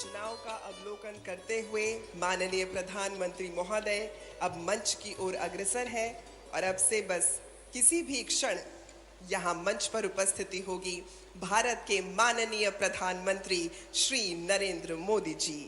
योजनाओं का अवलोकन करते हुए माननीय प्रधानमंत्री महोदय अब मंच की ओर अग्रसर है और अब से बस किसी भी क्षण यहाँ मंच पर उपस्थिति होगी भारत के माननीय प्रधानमंत्री श्री नरेंद्र मोदी जी।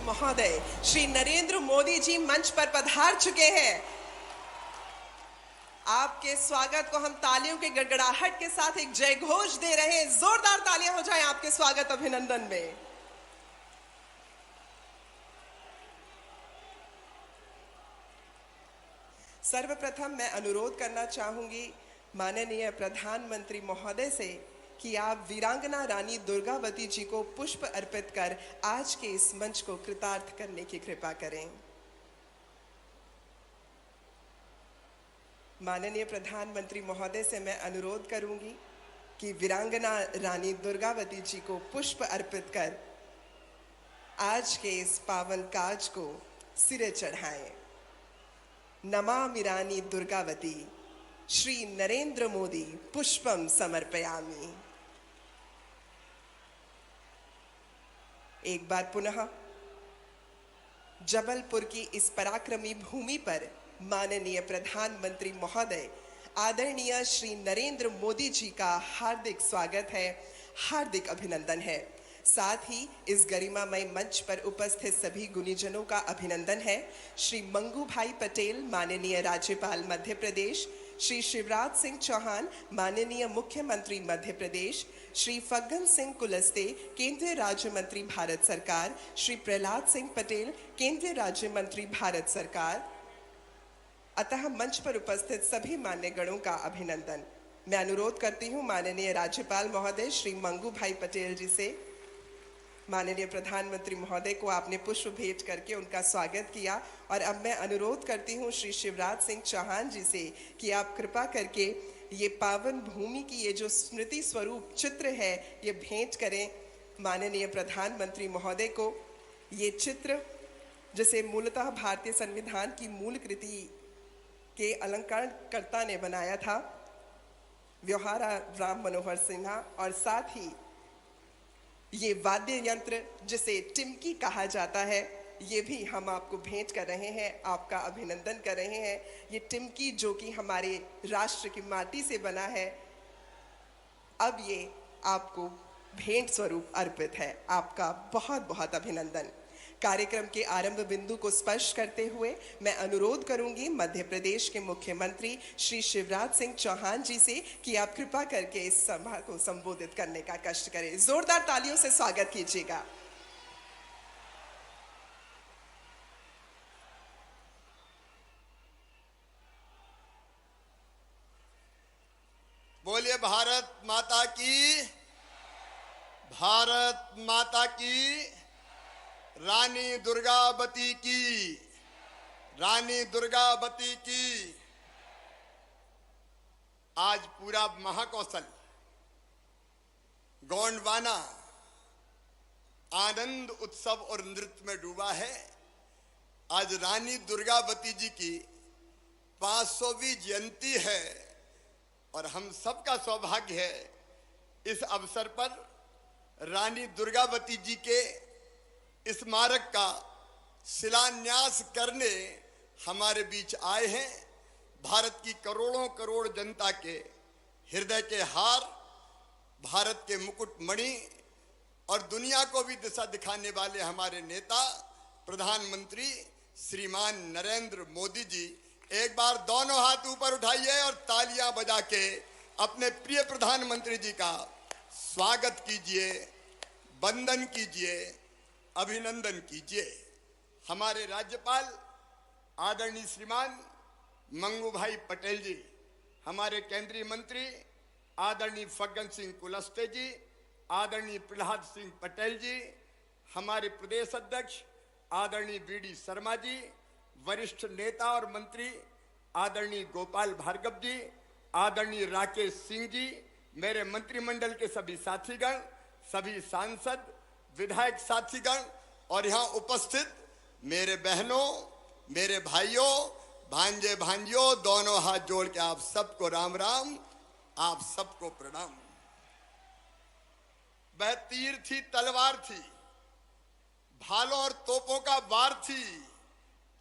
महोदय श्री नरेंद्र मोदी जी मंच पर पधार चुके हैं। आपके स्वागत को हम तालियों के गड़गड़ाहट के साथ एक जय घोष दे रहे हैं। जोरदार तालियां हो जाएं आपके स्वागत अभिनंदन में। सर्वप्रथम मैं अनुरोध करना चाहूंगी माननीय प्रधानमंत्री महोदय से कि आप वीरांगना रानी दुर्गावती जी को पुष्प अर्पित कर आज के इस मंच को कृतार्थ करने की कृपा करें। माननीय प्रधानमंत्री महोदय से मैं अनुरोध करूंगी कि वीरांगना रानी दुर्गावती जी को पुष्प अर्पित कर आज के इस पावन काज को सिरे चढ़ाएं। नमामि रानी दुर्गावती श्री नरेंद्र मोदी पुष्पम समर्पयामि। एक बार पुनः जबलपुर की इस पराक्रमी भूमि पर माननीय प्रधानमंत्री महोदय आदरणीय श्री नरेंद्र मोदी जी का हार्दिक स्वागत है, हार्दिक अभिनंदन है। साथ ही इस गरिमामय मंच पर उपस्थित सभी गुणीजनों का अभिनंदन है। श्री मंगू भाई पटेल माननीय राज्यपाल मध्य प्रदेश, श्री शिवराज सिंह चौहान माननीय मुख्यमंत्री मध्य प्रदेश, श्री फग्गन सिंह कुलस्ते केंद्रीय राज्य मंत्री भारत सरकार, श्री प्रहलाद सिंह पटेल केंद्रीय राज्य मंत्री भारत सरकार, अतः मंच पर उपस्थित सभी मान्यगणों का अभिनंदन। मैं अनुरोध करती हूँ माननीय राज्यपाल महोदय श्री मंगू भाई पटेल जी से, माननीय प्रधानमंत्री महोदय को आपने पुष्प भेंट करके उनका स्वागत किया और अब मैं अनुरोध करती हूँ श्री शिवराज सिंह चौहान जी से कि आप कृपा करके ये पावन भूमि की ये जो स्मृति स्वरूप चित्र है ये भेंट करें माननीय प्रधानमंत्री महोदय को। ये चित्र जिसे मूलतः भारतीय संविधान की मूल कृति के अलंकरणकर्ता ने बनाया था व्यवहारा राम मनोहर सिन्हा, और साथ ही ये वाद्य यंत्र जिसे टिमकी कहा जाता है ये भी हम आपको भेंट कर रहे हैं, आपका अभिनंदन कर रहे हैं। ये टिमकी जो कि हमारे राष्ट्र की माटी से बना है, अब ये आपको भेंट स्वरूप अर्पित है। आपका बहुत बहुत अभिनंदन। कार्यक्रम के आरंभ बिंदु को स्पर्श करते हुए मैं अनुरोध करूंगी मध्य प्रदेश के मुख्यमंत्री श्री शिवराज सिंह चौहान जी से कि आप कृपा करके इस सभा को संबोधित करने का कष्ट करें। जोरदार तालियों से स्वागत कीजिएगा। बोलिए भारत माता की, भारत माता की, रानी दुर्गावती की, रानी दुर्गावती की। आज पूरा महाकौशल गोंडवाना आनंद उत्सव और नृत्य में डूबा है। आज रानी दुर्गावती जी की 500वीं जयंती है और हम सबका सौभाग्य है इस अवसर पर रानी दुर्गावती जी के स्मारक का शिलान्यास करने हमारे बीच आए हैं। भारत की करोड़ों करोड़ जनता के हृदय के हार, भारत के मुकुट मणि और दुनिया को भी दिशा दिखाने वाले हमारे नेता प्रधानमंत्री श्रीमान नरेंद्र मोदी जी, एक बार दोनों हाथ ऊपर उठाइए और तालियां बजा के अपने प्रिय प्रधानमंत्री जी का स्वागत कीजिए, वंदन कीजिए, अभिनंदन कीजिए। हमारे राज्यपाल आदरणीय श्रीमान मंगू भाई पटेल जी, हमारे केंद्रीय मंत्री आदरणीय फग्गन सिंह कुलस्ते जी, आदरणीय प्रहलाद सिंह पटेल जी, हमारे प्रदेश अध्यक्ष आदरणीय बीडी शर्मा जी, वरिष्ठ नेता और मंत्री आदरणीय गोपाल भार्गव जी, आदरणीय राकेश सिंह जी, मेरे मंत्रिमंडल के सभी साथीगण, सभी सांसद, विधायक साथीगण और यहाँ उपस्थित मेरे बहनों, मेरे भाइयों, भांजे भांजियों, दोनों हाथ जोड़ के आप सबको राम राम, आप सबको प्रणाम। वह तीर थी, तलवार थी, भालों और तोपों का वार थी,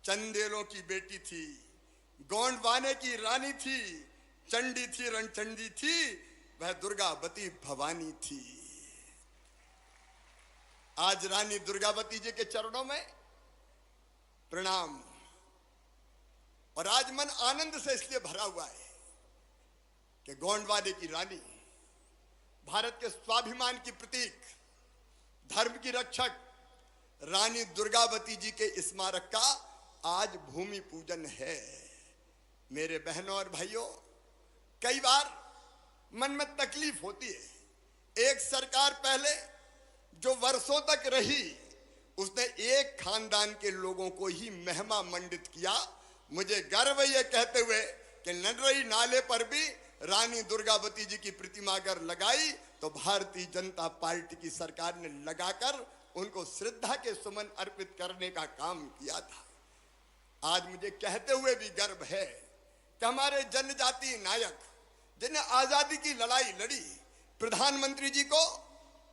चंदेलों की बेटी थी, गोंडवाने की रानी थी, चंडी थी, रणचंडी थी, वह दुर्गावती भवानी थी। आज रानी दुर्गावती जी के चरणों में प्रणाम। और आज मन आनंद से इसलिए भरा हुआ है कि गोंडवाने की रानी, भारत के स्वाभिमान की प्रतीक, धर्म की रक्षक रानी दुर्गावती जी के स्मारक का आज भूमि पूजन है। मेरे बहनों और भाइयों, कई बार मन में तकलीफ होती है। एक सरकार पहले जो वर्षों तक रही, उसने एक खानदान के लोगों को ही महिमा मंडित किया। मुझे गर्व है ये कहते हुए कि नडरई नाले पर भी रानी दुर्गावती जी की प्रतिमा अगर लगाई तो भारतीय जनता पार्टी की सरकार ने लगाकर उनको श्रद्धा के सुमन अर्पित करने का काम किया था। आज मुझे कहते हुए भी गर्व है कि हमारे जनजातीय नायक जिन्हें आजादी की लड़ाई लड़ी, प्रधानमंत्री जी को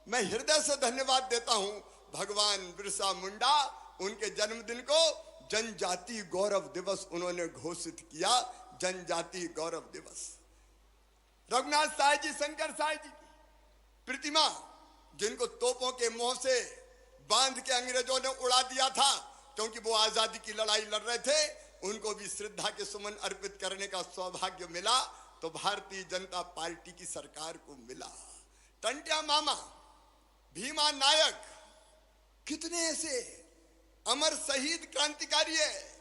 मैं हृदय से धन्यवाद देता हूं। भगवान बिरसा मुंडा, उनके जन्मदिन को जनजातीय गौरव दिवस उन्होंने घोषित किया, जनजातीय गौरव दिवस। रघुनाथ साहब जी, शंकर साहब जी की प्रतिमा, जिनको तोपों के मुंह से बांध के अंग्रेजों ने उड़ा दिया था क्योंकि वो आजादी की लड़ाई लड़ रहे थे, उनको भी श्रद्धा के सुमन अर्पित करने का सौभाग्य मिला तो भारतीय जनता पार्टी की सरकार को मिला। टंट्या मामा, भीमा नायक, कितने ऐसे अमर शहीद क्रांतिकारी है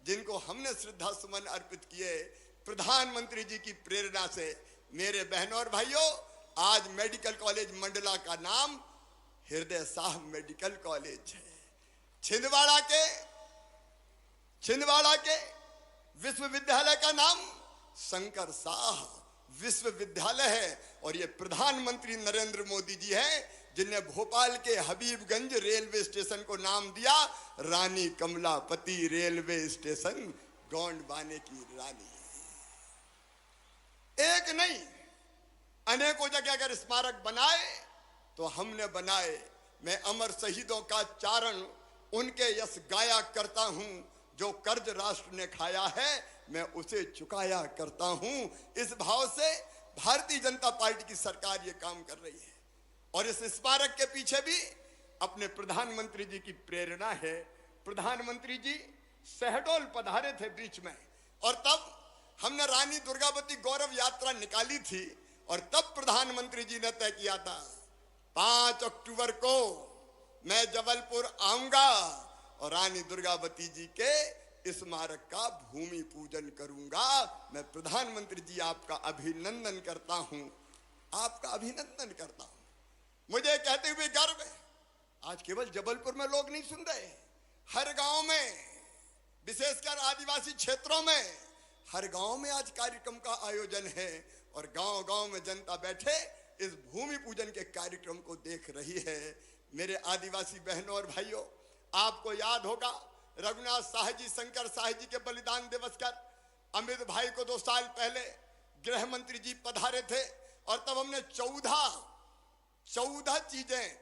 जिनको हमने श्रद्धा सुमन अर्पित किए प्रधानमंत्री जी की प्रेरणा से। मेरे बहनों और भाइयों, आज मेडिकल कॉलेज मंडला का नाम हृदय शाह मेडिकल कॉलेज है। छिंदवाड़ा के विश्वविद्यालय का नाम शंकर शाह विश्वविद्यालय है। और ये प्रधानमंत्री नरेंद्र मोदी जी हैं जिन्हें भोपाल के हबीबगंज रेलवे स्टेशन को नाम दिया रानी कमलापति रेलवे स्टेशन, गोंडवाने की रानी। एक नहीं, अनेकों जगह अगर स्मारक बनाए तो हमने बनाए। मैं अमर शहीदों का चारण उनके यश गाया करता हूं, जो कर्ज राष्ट्र ने खाया है मैं उसे चुकाया करता हूं। इस भाव से भारतीय जनता पार्टी की सरकार ये काम कर रही है। और इस स्मारक के पीछे भी अपने प्रधानमंत्री जी की प्रेरणा है। प्रधानमंत्री जी शहडोल पधारे थे बीच में, और तब हमने रानी दुर्गावती गौरव यात्रा निकाली थी, और तब प्रधानमंत्री जी ने तय किया था 5 अक्टूबर को मैं जबलपुर आऊंगा और रानी दुर्गावती जी के स्मारक का भूमि पूजन करूंगा। मैं प्रधानमंत्री जी आपका अभिनंदन करता हूं, आपका अभिनंदन करता हूं। मुझे कहते हुए गर्व है, आज केवल जबलपुर में लोग नहीं सुन रहे, हर गांव में, विशेषकर आदिवासी क्षेत्रों में, हर गांव में आज कार्यक्रम का आयोजन है और गांव गांव में जनता बैठे इस भूमि पूजन के कार्यक्रम को देख रही है। मेरे आदिवासी बहनों और भाइयों, आपको याद होगा रघुनाथ साहब जी, शंकर साहब जी के बलिदान दिवस पर अमित भाई को 2 साल पहले गृह मंत्री जी पधारे थे, और तब हमने 14 चीजें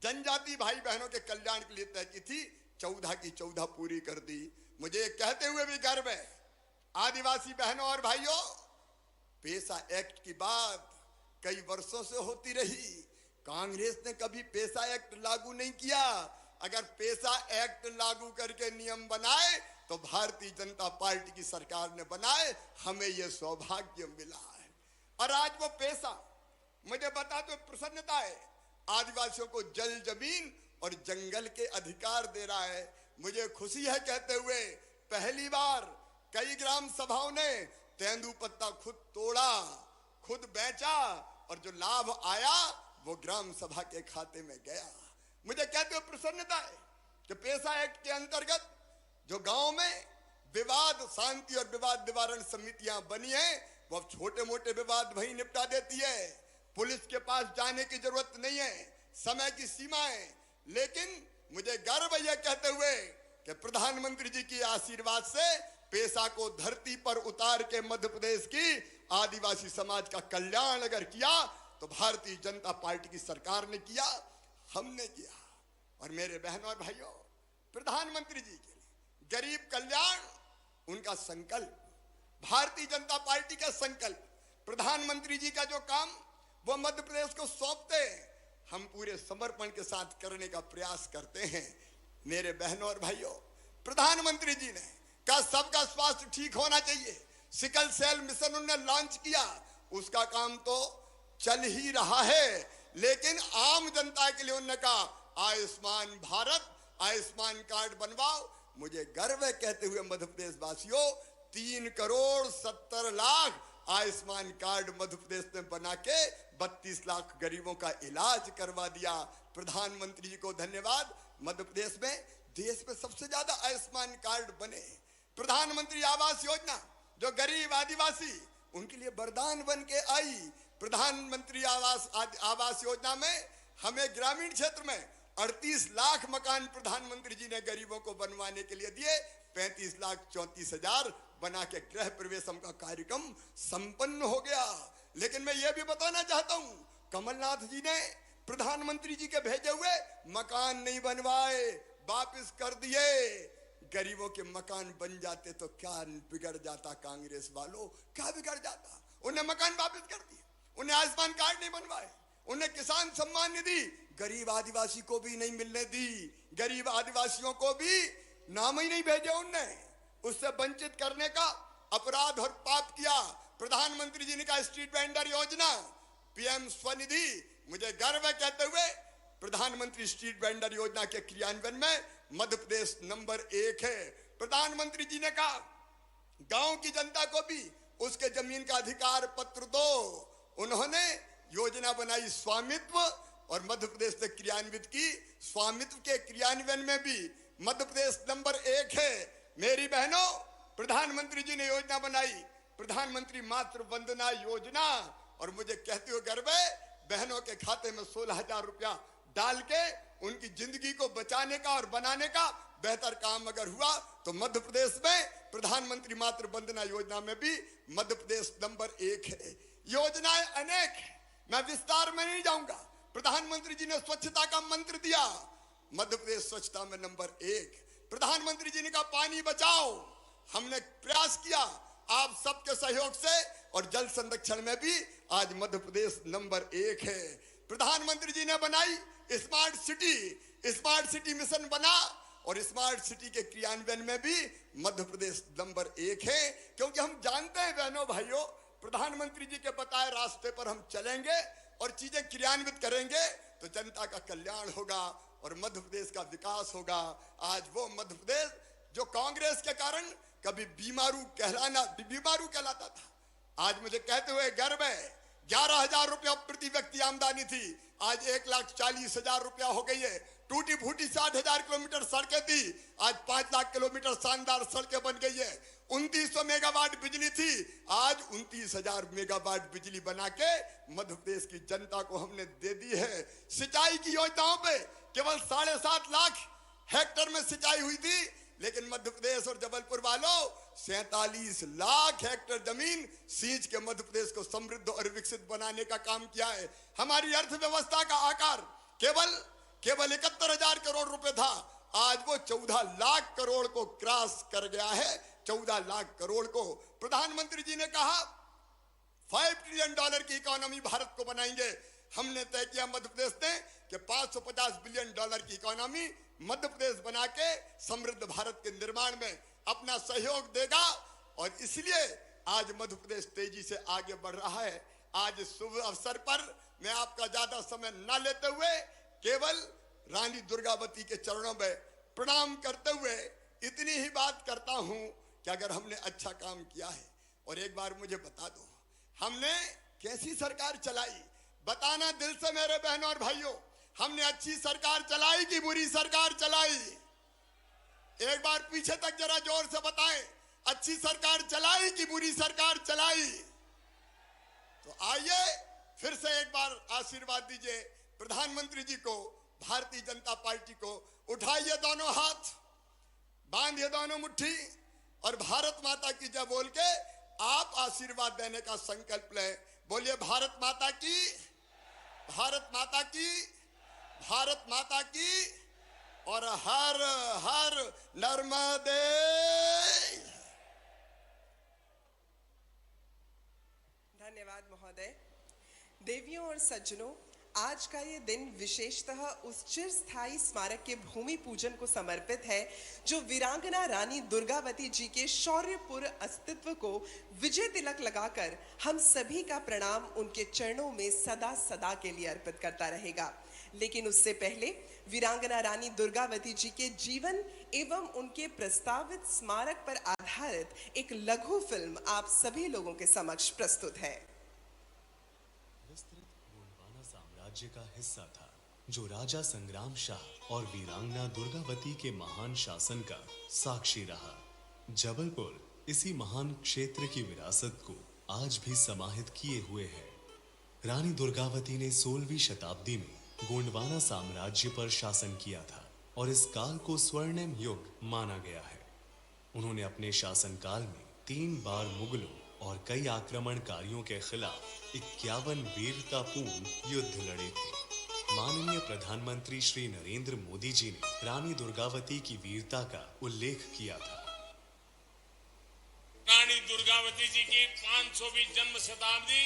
जनजाति भाई बहनों के कल्याण के लिए तय की थी। 14 की 14 पूरी कर दी। मुझे कहते हुए भी गर्व है, आदिवासी बहनों और भाइयों, पेशा एक्ट की बात कई वर्षों से होती रही, कांग्रेस ने कभी पेशा एक्ट लागू नहीं किया। अगर पेशा एक्ट लागू करके नियम बनाए तो भारतीय जनता पार्टी की सरकार ने बनाए, हमें यह सौभाग्य मिला है। और आज वो पेशा, मुझे बता दो, प्रसन्नता है, आदिवासियों को जल, जमीन और जंगल के अधिकार दे रहा है। मुझे खुशी है कहते हुए पहली बार कई ग्राम सभाओं ने तेंदुपत्ता खुद तोड़ा, खुद बेचा, और जो लाभ आया वो ग्राम सभा के खाते में गया। मुझे कहते हुए प्रसन्नता है कि पेशा एक्ट के अंतर्गत जो गांव में विवाद शांति और विवाद निवारण समितियां बनी हैं, वो अब छोटे मोटे विवाद वहीं निपटा देती है। पुलिस के पास जाने की जरूरत नहीं है, समय की सीमा है। लेकिन मुझे गर्व है कहते हुए कि प्रधानमंत्री जी की आशीर्वाद से पेशा को धरती पर उतार के मध्य प्रदेश की आदिवासी समाज का कल्याण अगर किया तो भारतीय जनता पार्टी की सरकार ने किया, हमने किया। और मेरे बहनों और भाइयों, प्रधानमंत्री जी के लिए गरीब कल्याण उनका संकल्प, भारतीय जनता पार्टी का संकल्प, प्रधानमंत्री जी का जो काम वो मध्य प्रदेश को सौंपते हैं, हम पूरे समर्पण के साथ करने का प्रयास करते हैं। मेरे बहनों और भाइयों, प्रधानमंत्री जी ने कहा सबका स्वास्थ्य ठीक होना चाहिए, सिकल सेल मिशन उन्होंने लॉन्च किया, उसका काम तो चल ही रहा है, लेकिन आम जनता के लिए उन्होंने कहा आयुष्मान भारत, आयुष्मान कार्ड बनवाओ। मुझे गर्व है कहते हुए मध्य प्रदेश वासियों, 3,70,00,000 आयुष्मान कार्ड मध्य प्रदेश में बना के 32 लाख गरीबों का इलाज करवा दिया। प्रधानमंत्री जी को धन्यवाद। मध्य प्रदेश में देश में सबसे ज्यादा आयुष्मान कार्ड बने। प्रधानमंत्री आवास योजना जो गरीब आदिवासी उनके लिए वरदान बन के आई। प्रधानमंत्री आवास योजना में हमें ग्रामीण क्षेत्र में 38 लाख मकान प्रधानमंत्री जी ने गरीबों को बनवाने के लिए दिए। 35,34,000 बना के गृह प्रवेशम का कार्यक्रम संपन्न हो गया। लेकिन मैं ये भी बताना चाहता हूं, कमलनाथ जी ने प्रधानमंत्री जी के भेजे हुए मकान नहीं बनवाए, वापस कर दिए। गरीबों के मकान बन जाते तो क्या बिगड़ जाता कांग्रेस वालों, क्या बिगड़ जाता। उन्हें मकान वापस कर दिए, उन्हें आयुष्मान कार्ड नहीं बनवाए, उन्हें किसान सम्मान निधि गरीब आदिवासी को भी नहीं मिलने दी, गरीब आदिवासियों को भी नाम ही नहीं भेजे उनने। उससे वंचित करने का अपराध और पाप किया। प्रधानमंत्री जी ने कहा स्ट्रीट वेंडर योजना, पीएम स्वनिधि, मुझे गर्व है कहते हुए प्रधानमंत्री स्ट्रीट वेंडर योजना के क्रियान्वयन में मध्य प्रदेश नंबर 1 है। प्रधानमंत्री जी ने कहा गांव की जनता को भी उसके जमीन का अधिकार पत्र दो। उन्होंने योजना बनाई स्वामित्व और मध्य प्रदेश ने क्रियान्वित की। स्वामित्व के क्रियान्वयन में भी मध्य प्रदेश नंबर 1 है। मेरी बहनों, प्रधानमंत्री जी ने योजना बनाई प्रधानमंत्री मातृ वंदना योजना, और मुझे कहते हुए गर्व है बहनों के खाते में 16,000 रुपया डाल के उनकी जिंदगी को बचाने का और बनाने का बेहतर काम अगर हुआ तो मध्य प्रदेश में प्रधानमंत्री मातृ वंदना योजना में भी मध्य प्रदेश नंबर 1 है। योजनाएं अनेक है, मैं विस्तार में नहीं जाऊंगा। प्रधानमंत्री जी ने स्वच्छता का मंत्र दिया, मध्य प्रदेश स्वच्छता में नंबर 1। प्रधानमंत्री जी ने कहा पानी बचाओ, हमने प्रयास किया आप सबके सहयोग से, और जल संरक्षण में भी आज मध्य प्रदेश नंबर 1 है। प्रधानमंत्री जी ने बनाई स्मार्ट सिटी मिशन बना, और स्मार्ट सिटी के क्रियान्वयन में भी मध्य प्रदेश नंबर 1 है। क्योंकि हम जानते हैं बहनों भाइयों, प्रधानमंत्री जी के बताए रास्ते पर हम चलेंगे और चीजें क्रियान्वित करेंगे तो जनता का कल्याण होगा और मध्य प्रदेश का विकास होगा। आज वो मध्य प्रदेश जो कांग्रेस के कारण कभी बीमारू कहलाता था, आज मुझे कहते हुए गर्व है 11,000 रुपया प्रति व्यक्ति आमदनी थी, आज 1,40,000 रुपया हो गई है। टूटी फूटी 60,000 किलोमीटर सड़कें थी, आज 5 लाख किलोमीटर शानदार सड़कें बन गई है। 2900 मेगावाट बिजली थी, आज 29,000 मेगावाट बिजली बना के मध्य प्रदेश की जनता को हमने दे दी है। सिंचाई की योजनाओं पे केवल 7.5 लाख हेक्टेयर में सिंचाई हुई थी, लेकिन मध्य प्रदेश और जबलपुर वालों 47 लाख हेक्टेयर जमीन सींच के मध्य प्रदेश को समृद्ध और विकसित बनाने का काम किया है। हमारी अर्थव्यवस्था का आकार केवल 71,000 करोड़ रुपए था, आज वो 14 लाख करोड़ को क्रॉस कर गया है। 14 लाख करोड़ को प्रधानमंत्री जी ने कहा $5 ट्रिलियन की इकोनॉमी भारत को बनाएंगे। हमने तय किया मध्य प्रदेश ने कि $550 बिलियन की इकोनॉमी मध्य प्रदेश बना के समृद्ध भारत के निर्माण में अपना सहयोग देगा, और इसलिए आज मध्य प्रदेश तेजी से आगे बढ़ रहा है। आज इस शुभ अवसर पर मैं आपका ज्यादा समय न लेते हुए केवल रानी दुर्गावती के चरणों में प्रणाम करते हुए इतनी ही बात करता हूं कि अगर हमने अच्छा काम किया है, और एक बार मुझे बता दो हमने कैसी सरकार चलाई, बताना दिल से मेरे बहनों और भाइयों, हमने अच्छी सरकार चलाई कि बुरी सरकार चलाई? एक बार पीछे तक जरा जोर से बताएं, अच्छी सरकार चलाई कि बुरी सरकार चलाई? तो आइए फिर से एक बार आशीर्वाद दीजिए प्रधानमंत्री जी को, भारतीय जनता पार्टी को। उठाइए दोनों हाथ, बांधिए दोनों मुट्ठी, और भारत माता की जय बोल के आप आशीर्वाद देने का संकल्प लें। बोलिए भारत माता की, भारत माता की, भारत माता की, और हर हर नर्मदे। धन्यवाद महोदय। देवियों और सज्जनों, आज का ये दिन विशेषतः उस चिरस्थायी स्मारक के भूमि पूजन को समर्पित है जो वीरांगना रानी दुर्गावती जी के शौर्यपूर्ण अस्तित्व को विजय तिलक लगाकर हम सभी का प्रणाम उनके चरणों में सदा सदा के लिए अर्पित करता रहेगा। लेकिन उससे पहले वीरांगना रानी दुर्गावती जी के जीवन एवं उनके प्रस्तावित स्मारक पर आधारित एक लघु फिल्म आप सभी लोगों के समक्ष प्रस्तुत है। विस्तृत गोंडवाना साम्राज्य का हिस्सा था जो राजा संग्राम शाह और वीरांगना दुर्गावती के महान शासन का साक्षी रहा। जबलपुर इसी महान क्षेत्र की विरासत को आज भी समाहित किए हुए है। रानी दुर्गावती ने 16वीं शताब्दी में गोंडवाना साम्राज्य पर शासन किया था और इस काल को स्वर्णिम युग माना गया है। उन्होंने अपने शासनकाल में 3 बार मुगलों और कई आक्रमणकारियों के खिलाफ 51 वीरतापूर्ण युद्ध लड़े थे। माननीय प्रधानमंत्री श्री नरेंद्र मोदी जी ने रानी दुर्गावती की वीरता का उल्लेख किया था। रानी दुर्गावती जी की 500वीं जन्म शताब्दी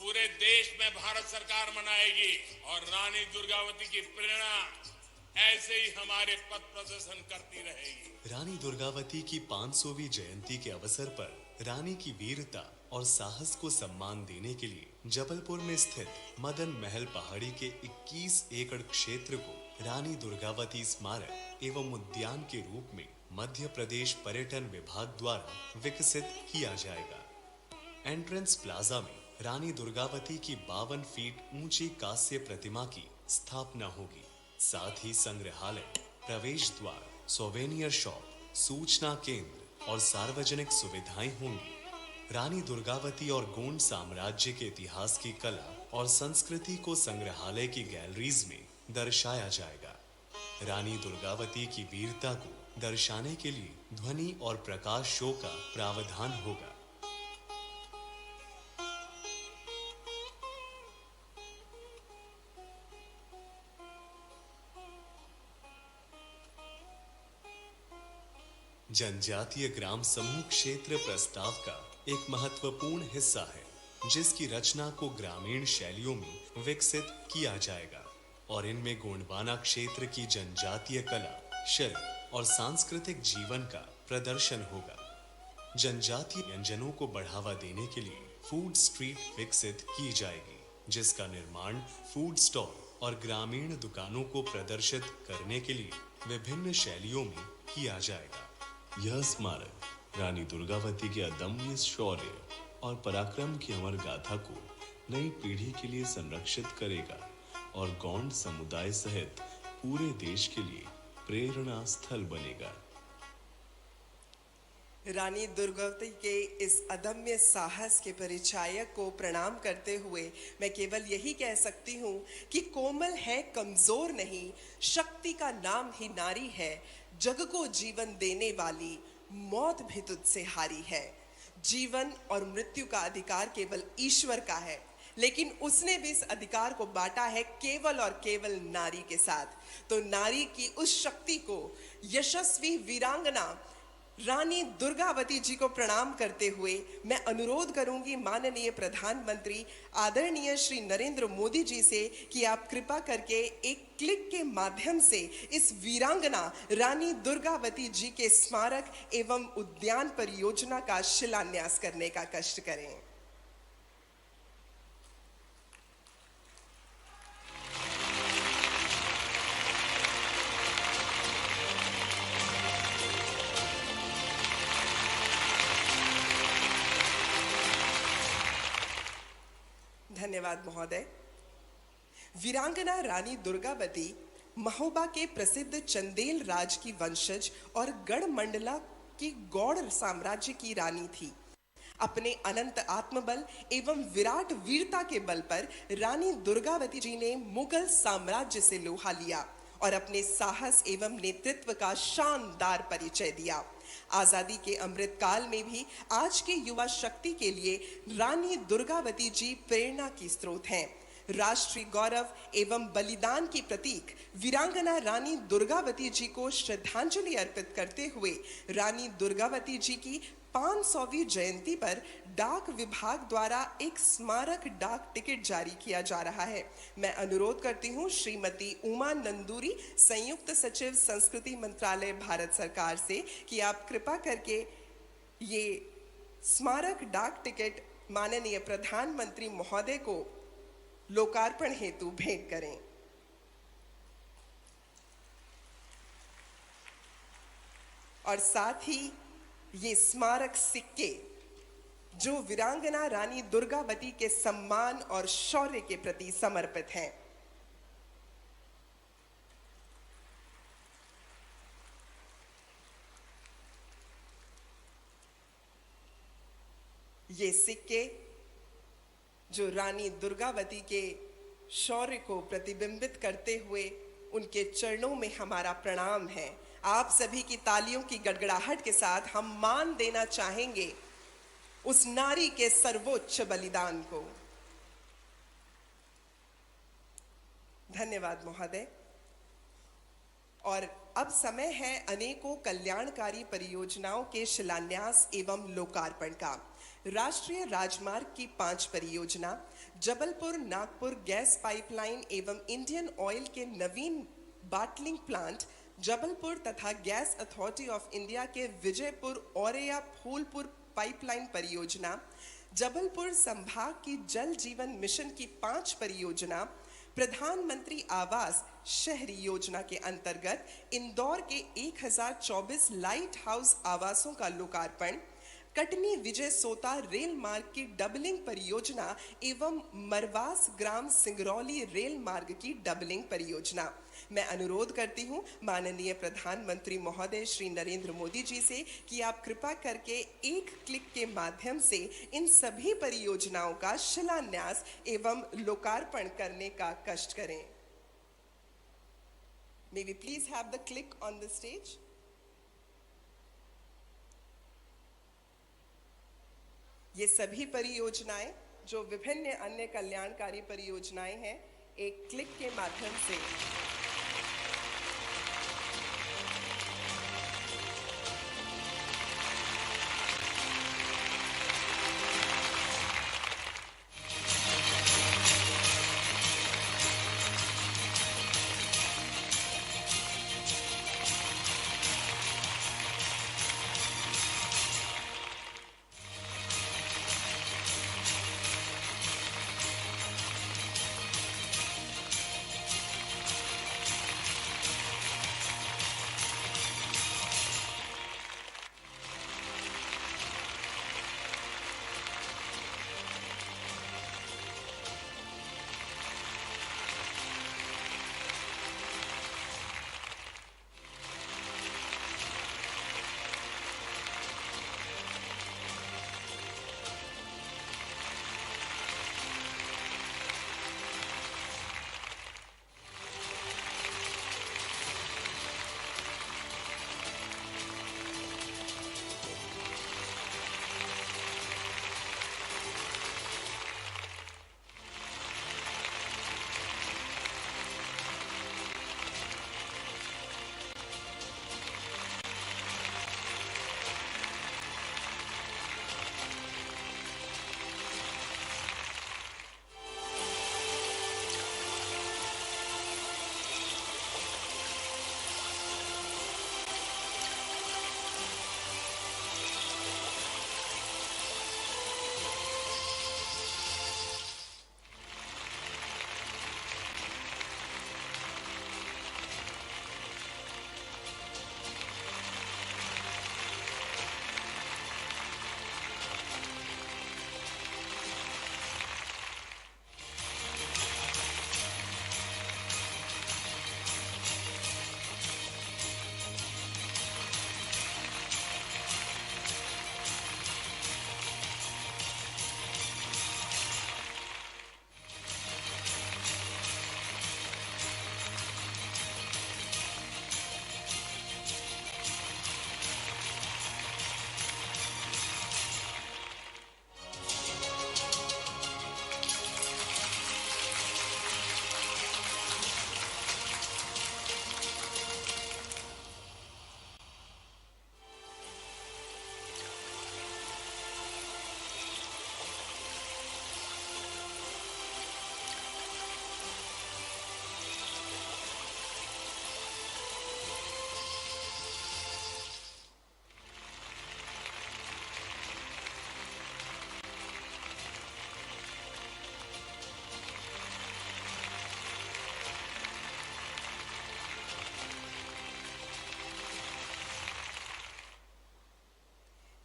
पूरे देश में भारत सरकार मनाएगी और रानी दुर्गावती की प्रेरणा ऐसे ही हमारे पथ प्रदर्शन करती रहेगी। रानी दुर्गावती की 500वीं जयंती के अवसर पर रानी की वीरता और साहस को सम्मान देने के लिए जबलपुर में स्थित मदन महल पहाड़ी के 21 एकड़ क्षेत्र को रानी दुर्गावती स्मारक एवं उद्यान के रूप में मध्य प्रदेश पर्यटन विभाग द्वारा विकसित किया जाएगा। एंट्रेंस प्लाजा में रानी दुर्गावती की 52 फीट ऊंची कांस्य प्रतिमा की स्थापना होगी। साथ ही संग्रहालय, प्रवेश द्वार, सोवेनियर शॉप, सूचना केंद्र और सार्वजनिक सुविधाएं होंगी। रानी दुर्गावती और गोंड साम्राज्य के इतिहास की कला और संस्कृति को संग्रहालय की गैलरीज में दर्शाया जाएगा। रानी दुर्गावती की वीरता को दर्शाने के लिए ध्वनि और प्रकाश शो का प्रावधान होगा। जनजातीय ग्राम समूह क्षेत्र प्रस्ताव का एक महत्वपूर्ण हिस्सा है जिसकी रचना को ग्रामीण शैलियों में विकसित किया जाएगा और इनमें गोंडवाना क्षेत्र की जनजातीय कला, शिल्प और सांस्कृतिक जीवन का प्रदर्शन होगा। जनजातीय व्यंजनों को बढ़ावा देने के लिए फूड स्ट्रीट विकसित की जाएगी जिसका निर्माण फूड स्टॉल और ग्रामीण दुकानों को प्रदर्शित करने के लिए विभिन्न शैलियों में किया जाएगा। यह स्मारक रानी दुर्गावती के अदम्य शौर्य और पराक्रम की अमर गाथा को नई पीढ़ी के लिए संरक्षित करेगा और गोंड समुदाय सहित पूरे देश के लिए प्रेरणा स्थल बनेगा। रानी दुर्गावती के इस अदम्य साहस के परिचायक को प्रणाम करते हुए मैं केवल यही कह सकती हूँ कि कोमल है, कमजोर नहीं, शक्ति का नाम ही नारी है, जग को जीवन देने वाली, मौत भी तुझसे हारी है। जीवन और मृत्यु का अधिकार केवल ईश्वर का है, लेकिन उसने भी इस अधिकार को बांटा है केवल और केवल नारी के साथ। तो नारी की उस शक्ति को यशस्वी वीरांगना रानी दुर्गावती जी को प्रणाम करते हुए मैं अनुरोध करूंगी माननीय प्रधानमंत्री आदरणीय श्री नरेंद्र मोदी जी से कि आप कृपा करके एक क्लिक के माध्यम से इस वीरांगना रानी दुर्गावती जी के स्मारक एवं उद्यान परियोजना का शिलान्यास करने का कष्ट करें। धन्यवाद महोदय। वीरांगना रानी दुर्गावती महोबा के प्रसिद्ध चंदेल राज की वंशज और गढ़मंडला की गौड़ साम्राज्य की रानी थी। अपने अनंत आत्मबल एवं विराट वीरता के बल पर रानी दुर्गावती जी ने मुगल साम्राज्य से लोहा लिया और अपने साहस एवं नेतृत्व का शानदार परिचय दिया। आजादी के अमृत काल में भी आज के युवा शक्ति के लिए रानी दुर्गावती जी प्रेरणा की स्रोत हैं। राष्ट्रीय गौरव एवं बलिदान की प्रतीक वीरांगना रानी दुर्गावती जी को श्रद्धांजलि अर्पित करते हुए रानी दुर्गावती जी की 500वीं जयंती पर डाक विभाग द्वारा एक स्मारक डाक टिकट जारी किया जा रहा है। मैं अनुरोध करती हूं श्रीमती उमा नंदूरी, संयुक्त सचिव संस्कृति मंत्रालय भारत सरकार से कि आप कृपा करके ये स्मारक डाक टिकट माननीय प्रधानमंत्री महोदय को लोकार्पण हेतु भेंट करें। और साथ ही ये स्मारक सिक्के जो वीरांगना रानी दुर्गावती के सम्मान और शौर्य के प्रति समर्पित हैं। ये सिक्के जो रानी दुर्गावती के शौर्य को प्रतिबिंबित करते हुए उनके चरणों में हमारा प्रणाम है। आप सभी की तालियों की गड़गड़ाहट के साथ हम मान देना चाहेंगे उस नारी के सर्वोच्च बलिदान को। धन्यवाद महोदय। और अब समय है अनेकों कल्याणकारी परियोजनाओं के शिलान्यास एवं लोकार्पण का। राष्ट्रीय राजमार्ग की 5 परियोजना, जबलपुर नागपुर गैस पाइपलाइन एवं इंडियन ऑयल के नवीन बाटलिंग प्लांट, जबलपुर तथा गैस अथॉरिटी ऑफ इंडिया के विजयपुर औरैया फूलपुर पाइपलाइन परियोजना, जबलपुर संभाग की जल जीवन मिशन की 5 परियोजना, प्रधानमंत्री आवास शहरी योजना के अंतर्गत इंदौर के 1024 लाइट हाउस आवासों का लोकार्पण, कटनी विजय सोता रेल मार्ग की डबलिंग परियोजना एवं मरवास ग्राम सिंगरौली रेल मार्ग की डबलिंग परियोजना। मैं अनुरोध करती हूं माननीय प्रधानमंत्री महोदय श्री नरेंद्र मोदी जी से कि आप कृपा करके एक क्लिक के माध्यम से इन सभी परियोजनाओं का शिलान्यास एवं लोकार्पण करने का कष्ट करें। May we please have the click on the stage? ये सभी परियोजनाएं जो विभिन्न अन्य कल्याणकारी परियोजनाएं हैं, एक क्लिक के माध्यम से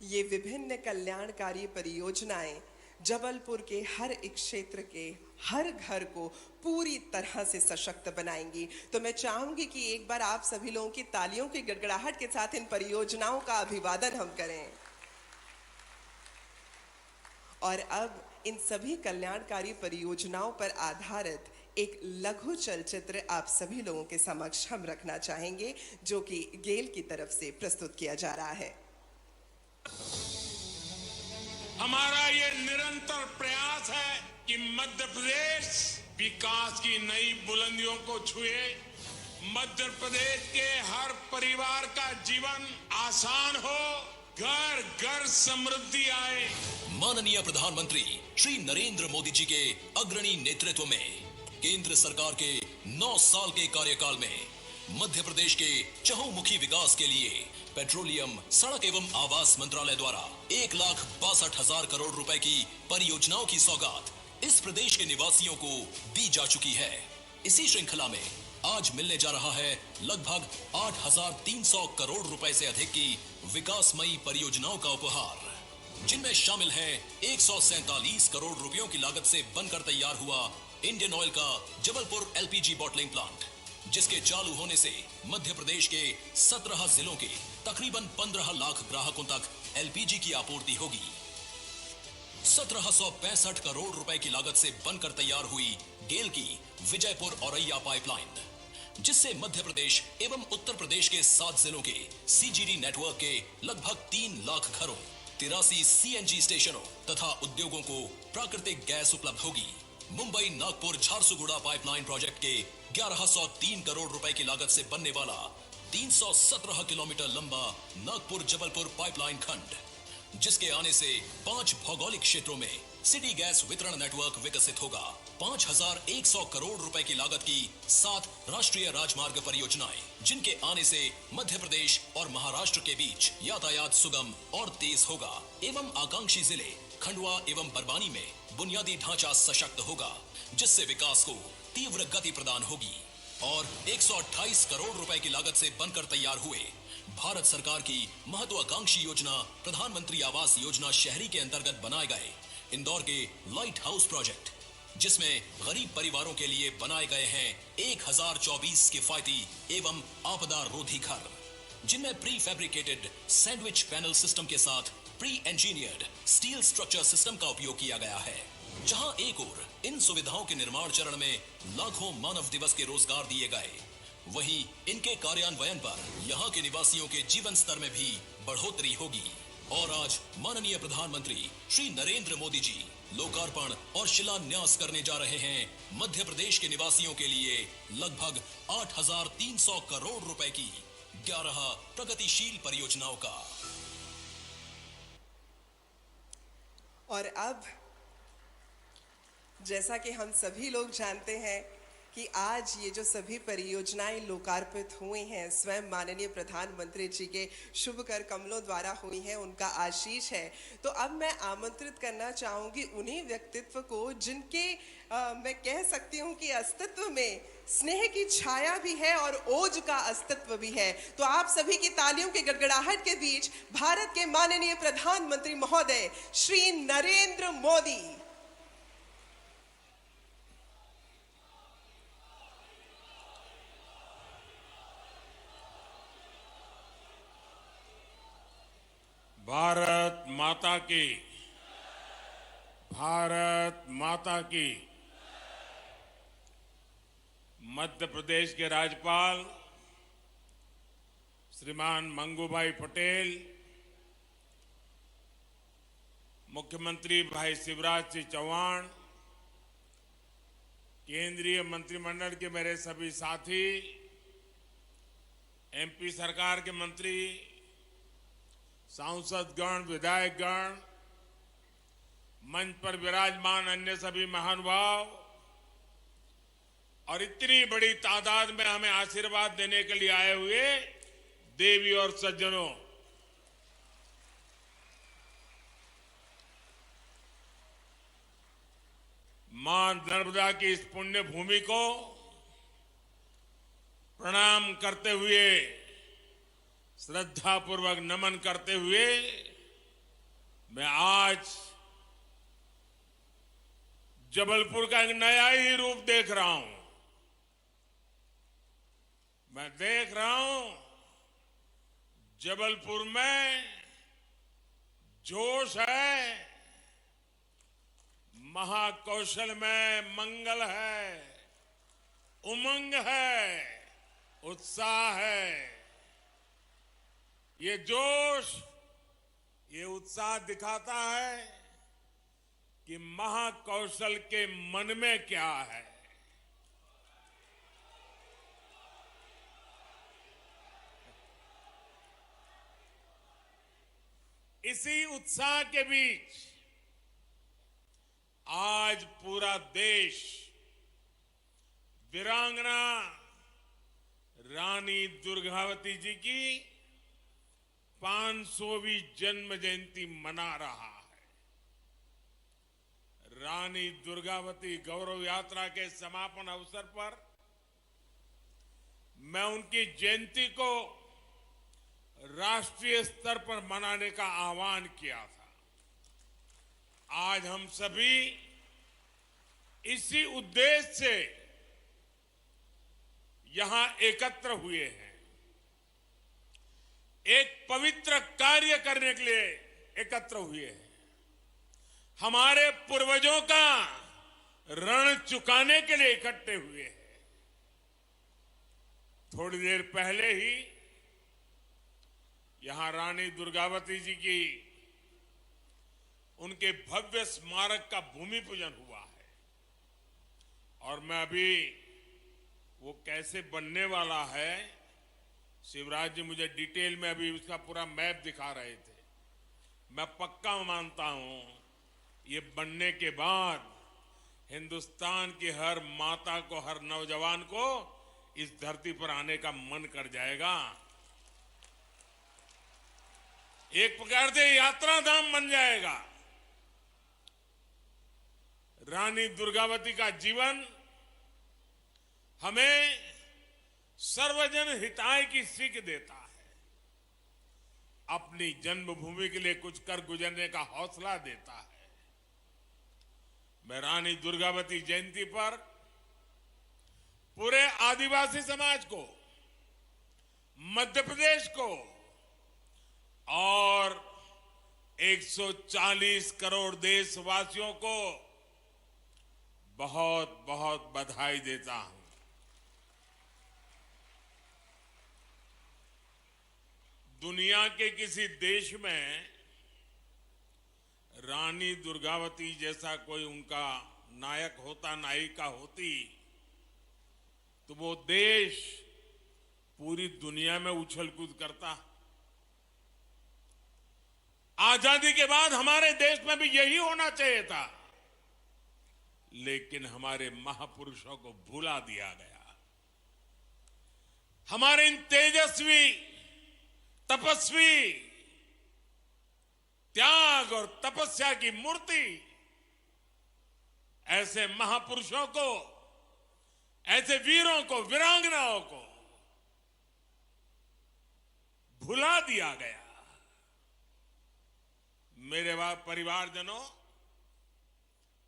ये विभिन्न कल्याणकारी परियोजनाएं जबलपुर के हर एक क्षेत्र के हर घर को पूरी तरह से सशक्त बनाएंगी। तो मैं चाहूंगी कि एक बार आप सभी लोगों की तालियों की गड़गड़ाहट के साथ इन परियोजनाओं का अभिवादन हम करें। और अब इन सभी कल्याणकारी परियोजनाओं पर आधारित एक लघु चलचित्र आप सभी लोगों के समक्ष हम रखना चाहेंगे, जो कि गेल की तरफ से प्रस्तुत किया जा रहा है। हमारा ये निरंतर प्रयास है कि मध्य प्रदेश विकास की नई बुलंदियों को छुए, मध्य प्रदेश के हर परिवार का जीवन आसान हो, घर घर समृद्धि आए। माननीय प्रधानमंत्री श्री नरेंद्र मोदी जी के अग्रणी नेतृत्व में केंद्र सरकार के 9 साल के कार्यकाल में मध्य प्रदेश के चहुमुखी विकास के लिए पेट्रोलियम, सड़क एवं आवास मंत्रालय द्वारा 1,62,000 करोड़ रुपए की परियोजनाओं की सौगात इस प्रदेश के निवासियों को दी जा चुकी है। इसी श्रृंखला में आज मिलने जा रहा है लगभग 8,300 करोड़ रुपए से अधिक की विकासमयी परियोजनाओं का उपहार, जिनमें शामिल है 147 करोड़ रुपयों की लागत से बनकर तैयार हुआ इंडियन ऑयल का जबलपुर एलपीजी बॉटलिंग प्लांट, जिसके चालू होने से मध्य प्रदेश के 17 जिलों के तकरीबन 15 लाख ग्राहकों तक एलपीजी की आपूर्ति होगी। 1765 करोड़ रुपए की लागत से बनकर तैयार हुई गेल की विजयपुर औरैया पाइपलाइन, जिससे मध्य प्रदेश एवं उत्तर प्रदेश के 7 जिलों के सीजीडी नेटवर्क के लगभग 3 लाख घरों, 83 सीएनजी स्टेशनों तथा उद्योगों को प्राकृतिक गैस उपलब्ध होगी। मुंबई नागपुर झारसुगुड़ा पाइपलाइन प्रोजेक्ट के 1103 करोड़ रुपए की लागत से बनने वाला 317 किलोमीटर लंबा नागपुर जबलपुर पाइपलाइन खंड, जिसके आने से 5 भौगोलिक क्षेत्रों में सिटी गैस वितरण नेटवर्क विकसित होगा। 5,100 करोड़ रुपए की लागत की 7 राष्ट्रीय राजमार्ग परियोजनाएं, जिनके आने से मध्य प्रदेश और महाराष्ट्र के बीच यातायात सुगम और तेज होगा एवं आकांक्षी जिले खंडवा एवं बरवानी में बुनियादी ढांचा सशक्त होगा, जिससे विकास को तीव्र गति प्रदान होगी। और 128 करोड़ रुपए की लागत से बनकर तैयार हुए भारत सरकार की महत्वाकांक्षी योजना प्रधानमंत्री आवास योजना शहरी के अंतर्गत बनाए गए इंदौर के लाइट हाउस प्रोजेक्ट, जिसमें गरीब परिवारों के लिए बनाए गए हैं 1024 किफायती एवं आपदा रोधी घर, जिनमें pre fabricated sandwich panel system के साथ pre engineered steel structure system का उपयोग किया गया है। जहां एक ओर इन सुविधाओं के निर्माण चरण में लाखों मानव दिवस के रोजगार दिए गए, वहीं इनके कार्यान्वयन पर यहां के निवासियों के जीवन स्तर में भी बढ़ोतरी होगी। और आज माननीय प्रधानमंत्री श्री नरेंद्र मोदी जी लोकार्पण और शिलान्यास करने जा रहे हैं मध्य प्रदेश के निवासियों के लिए लगभग 8,300 करोड़ रुपए की 11 प्रगतिशील परियोजनाओं का। और अब जैसा कि हम सभी लोग जानते हैं कि आज ये जो सभी परियोजनाएं लोकार्पित हुई हैं, स्वयं माननीय प्रधानमंत्री जी के शुभ कर कमलों द्वारा हुई हैं, उनका आशीष है। तो अब मैं आमंत्रित करना चाहूंगी उन्हीं व्यक्तित्व को जिनके मैं कह सकती हूँ कि अस्तित्व में स्नेह की छाया भी है और ओज का अस्तित्व भी है। तो आप सभी की तालियों की गड़गड़ाहट के बीच भारत के माननीय प्रधानमंत्री महोदय श्री नरेंद्र मोदी। भारत माता की, भारत माता की। मध्य प्रदेश के राज्यपाल श्रीमान मंगूभाई पटेल, मुख्यमंत्री भाई शिवराज सिंह चौहान, केंद्रीय मंत्रिमंडल के मेरे सभी साथी, एमपी सरकार के मंत्री, सांसदगण, विधायकगण, मंच पर विराजमान अन्य सभी महानुभाव और इतनी बड़ी तादाद में हमें आशीर्वाद देने के लिए आए हुए देवी और सज्जनों, मां नर्मदा की इस पुण्य भूमि को प्रणाम करते हुए, श्रद्धापूर्वक नमन करते हुए मैं आज जबलपुर का एक नया ही रूप देख रहा हूं। मैं देख रहा हूं जबलपुर में जोश है, महाकौशल में मंगल है, उमंग है, उत्साह है। ये जोश, ये उत्साह दिखाता है कि महाकौशल के मन में क्या है। इसी उत्साह के बीच आज पूरा देश वीरांगना रानी दुर्गावती जी की 500वीं जन्म जयंती मना रहा है। रानी दुर्गावती गौरव यात्रा के समापन अवसर पर मैं उनकी जयंती को राष्ट्रीय स्तर पर मनाने का आह्वान किया था। आज हम सभी इसी उद्देश्य से यहां एकत्र हुए हैं, एक पवित्र कार्य करने के लिए एकत्र हुए हैं, हमारे पूर्वजों का ऋण चुकाने के लिए इकट्ठे हुए हैं। थोड़ी देर पहले ही यहां रानी दुर्गावती जी की उनके भव्य स्मारक का भूमि पूजन हुआ है और मैं अभी वो कैसे बनने वाला है, शिवराज जी मुझे डिटेल में अभी उसका पूरा मैप दिखा रहे थे। मैं पक्का मानता हूं ये बनने के बाद हिंदुस्तान की हर माता को, हर नौजवान को इस धरती पर आने का मन कर जाएगा। एक प्रकार से यात्रा धाम बन जाएगा। रानी दुर्गावती का जीवन हमें सर्वजन हिताय की सीख देता है, अपनी जन्मभूमि के लिए कुछ कर गुजरने का हौसला देता है। मैं रानी दुर्गावती जयंती पर पूरे आदिवासी समाज को, मध्य प्रदेश को और 140 करोड़ देशवासियों को बहुत बहुत बधाई देता हूं। दुनिया के किसी देश में रानी दुर्गावती जैसा कोई उनका नायक होता, नायिका होती, तो वो देश पूरी दुनिया में उछल कूद करता। आजादी के बाद हमारे देश में भी यही होना चाहिए था, लेकिन हमारे महापुरुषों को भुला दिया गया। हमारे इन तेजस्वी, तपस्वी, त्याग और तपस्या की मूर्ति, ऐसे महापुरुषों को, ऐसे वीरों को, वीरांगनाओं को भुला दिया गया। मेरे परिवारजनों,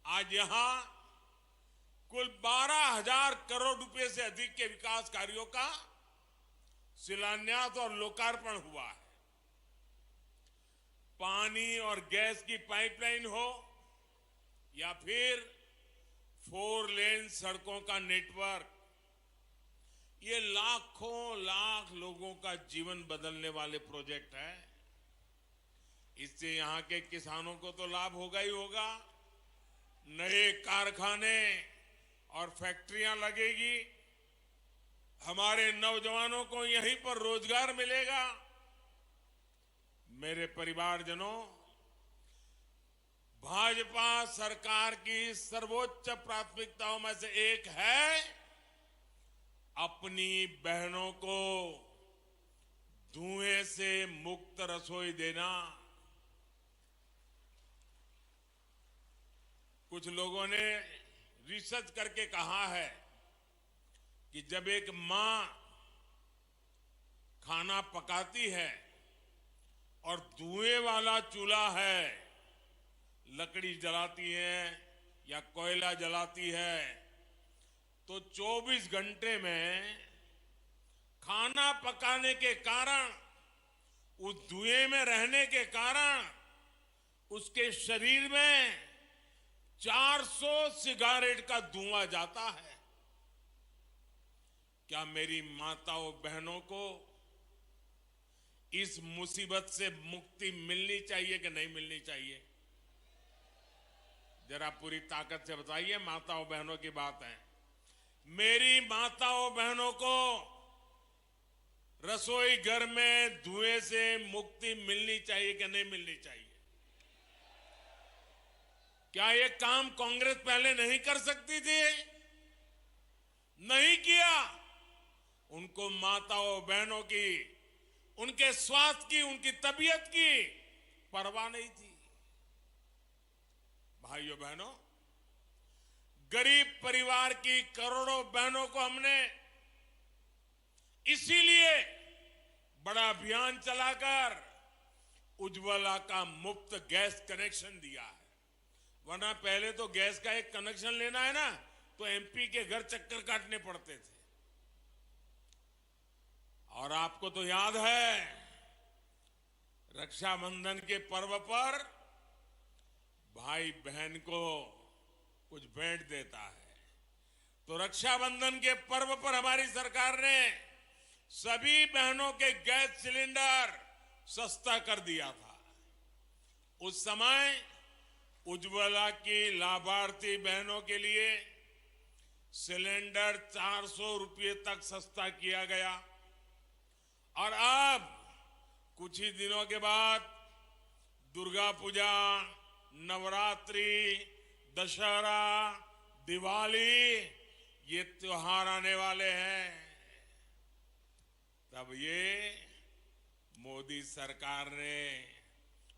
आज यहां कुल 12,000 करोड़ रुपए से अधिक के विकास कार्यों का शिलान्यास और लोकार्पण हुआ है। पानी और गैस की पाइपलाइन हो या फिर 4 लेन सड़कों का नेटवर्क, ये लाखों लाख लोगों का जीवन बदलने वाले प्रोजेक्ट हैं। इससे यहां के किसानों को तो लाभ होगा ही होगा, नए कारखाने और फैक्ट्रियां लगेगी, हमारे नौजवानों को यहीं पर रोजगार मिलेगा। मेरे परिवारजनों, भाजपा सरकार की सर्वोच्च प्राथमिकताओं में से एक है अपनी बहनों को धुएं से मुक्त रसोई देना। कुछ लोगों ने रिसर्च करके कहा है कि जब एक मां खाना पकाती है और धुएं वाला चूल्हा है लकड़ी जलाती हैं या कोयला जलाती है तो 24 घंटे में खाना पकाने के कारण, उस धुएं में रहने के कारण उसके शरीर में 400 सिगारेट का धुआं जाता है। क्या मेरी माताओं बहनों को इस मुसीबत से मुक्ति मिलनी चाहिए कि नहीं मिलनी चाहिए? जरा पूरी ताकत से बताइए। माताओं बहनों की बात है। मेरी माताओं बहनों को रसोई घर में धुएं से मुक्ति मिलनी चाहिए कि नहीं मिलनी चाहिए? क्या ये काम कांग्रेस पहले नहीं कर सकती थी? नहीं किया। उनको माताओं बहनों की, उनके स्वास्थ्य की, उनकी तबीयत की परवाह नहीं थी। भाइयों बहनों, गरीब परिवार की करोड़ों बहनों को हमने इसीलिए बड़ा अभियान चलाकर उज्ज्वला का मुफ्त गैस कनेक्शन दिया है। वरना पहले तो गैस का एक कनेक्शन लेना है ना तो एमपी के घर चक्कर काटने पड़ते थे। और आपको तो याद है, रक्षाबंधन के पर्व पर भाई बहन को कुछ भेंट देता है, तो रक्षाबंधन के पर्व पर हमारी सरकार ने सभी बहनों के गैस सिलेंडर सस्ता कर दिया था। उस समय उज्ज्वला की लाभार्थी बहनों के लिए सिलेंडर 400 रुपये तक सस्ता किया गया। और अब कुछ ही दिनों के बाद दुर्गा पूजा, नवरात्रि, दशहरा, दिवाली, ये त्योहार आने वाले हैं। तब ये मोदी सरकार ने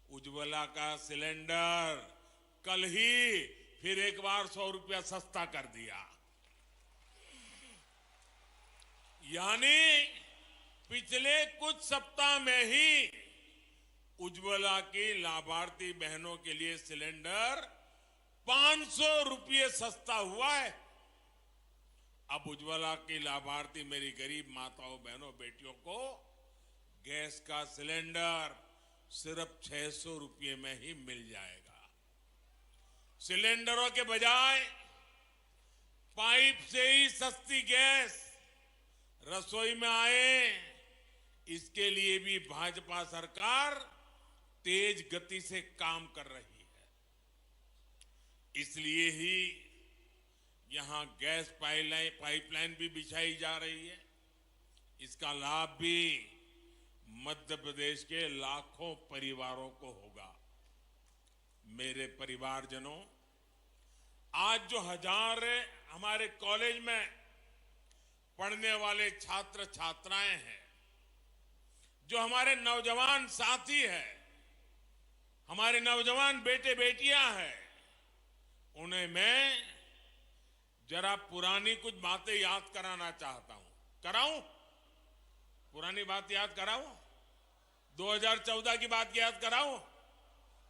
उज्ज्वला का सिलेंडर कल ही फिर एक बार 100 रुपया सस्ता कर दिया। यानी पिछले कुछ सप्ताह में ही उज्ज्वला की लाभार्थी बहनों के लिए सिलेंडर 500 रुपये सस्ता हुआ है। अब उज्ज्वला की लाभार्थी मेरी गरीब माताओं, बहनों, बेटियों को गैस का सिलेंडर सिर्फ 600 रुपये में ही मिल जाएगा। सिलेंडरों के बजाय पाइप से ही सस्ती गैस रसोई में आए, इसके लिए भी भाजपा सरकार तेज गति से काम कर रही है। इसलिए ही यहां गैस पाइपलाइन भी बिछाई जा रही है। इसका लाभ भी मध्य प्रदेश के लाखों परिवारों को होगा। मेरे परिवारजनों, आज जो हजार हमारे कॉलेज में पढ़ने वाले छात्र छात्राएं हैं, जो हमारे नौजवान साथी हैं, हमारे नौजवान बेटे बेटियां हैं, उन्हें मैं जरा पुरानी कुछ बातें याद कराना चाहता हूं। कराऊं? पुरानी बात याद कराऊं? 2014 की बात याद कराऊं?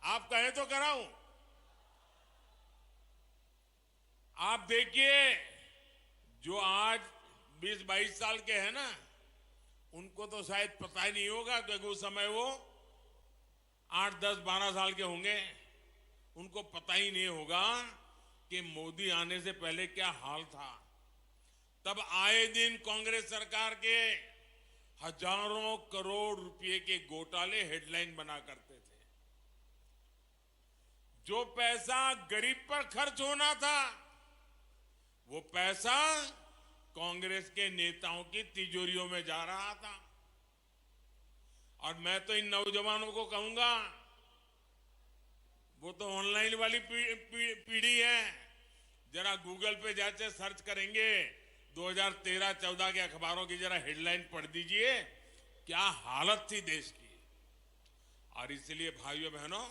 आप कहें तो कराऊं। आप देखिए, जो आज 20-22 साल के हैं ना, उनको तो शायद पता ही नहीं होगा, क्योंकि उस समय वो 8, 10, 12 साल के होंगे। उनको पता ही नहीं होगा कि मोदी आने से पहले क्या हाल था। तब आए दिन कांग्रेस सरकार के हजारों करोड़ रुपए के घोटाले हेडलाइन बना करते थे। जो पैसा गरीब पर खर्च होना था, वो पैसा कांग्रेस के नेताओं की तिजोरियों में जा रहा था। और मैं तो इन नौजवानों को कहूंगा, वो तो ऑनलाइन वाली पीढ़ी है, जरा गूगल पे जाके सर्च करेंगे 2013-14 के अखबारों की जरा हेडलाइन पढ़ दीजिए, क्या हालत थी देश की। और इसलिए भाइयों बहनों,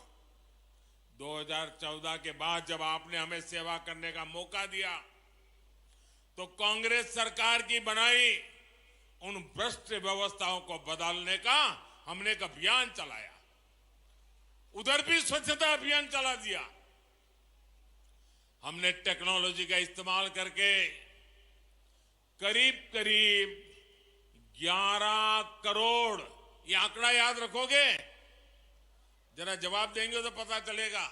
2014 के बाद जब आपने हमें सेवा करने का मौका दिया, तो कांग्रेस सरकार की बनाई उन भ्रष्ट व्यवस्थाओं को बदलने का हमने एक अभियान चलाया। उधर भी स्वच्छता अभियान चला दिया। हमने टेक्नोलॉजी का इस्तेमाल करके करीब करीब 11 करोड़, ये आंकड़ा याद रखोगे? जरा जवाब देंगे तो पता चलेगा।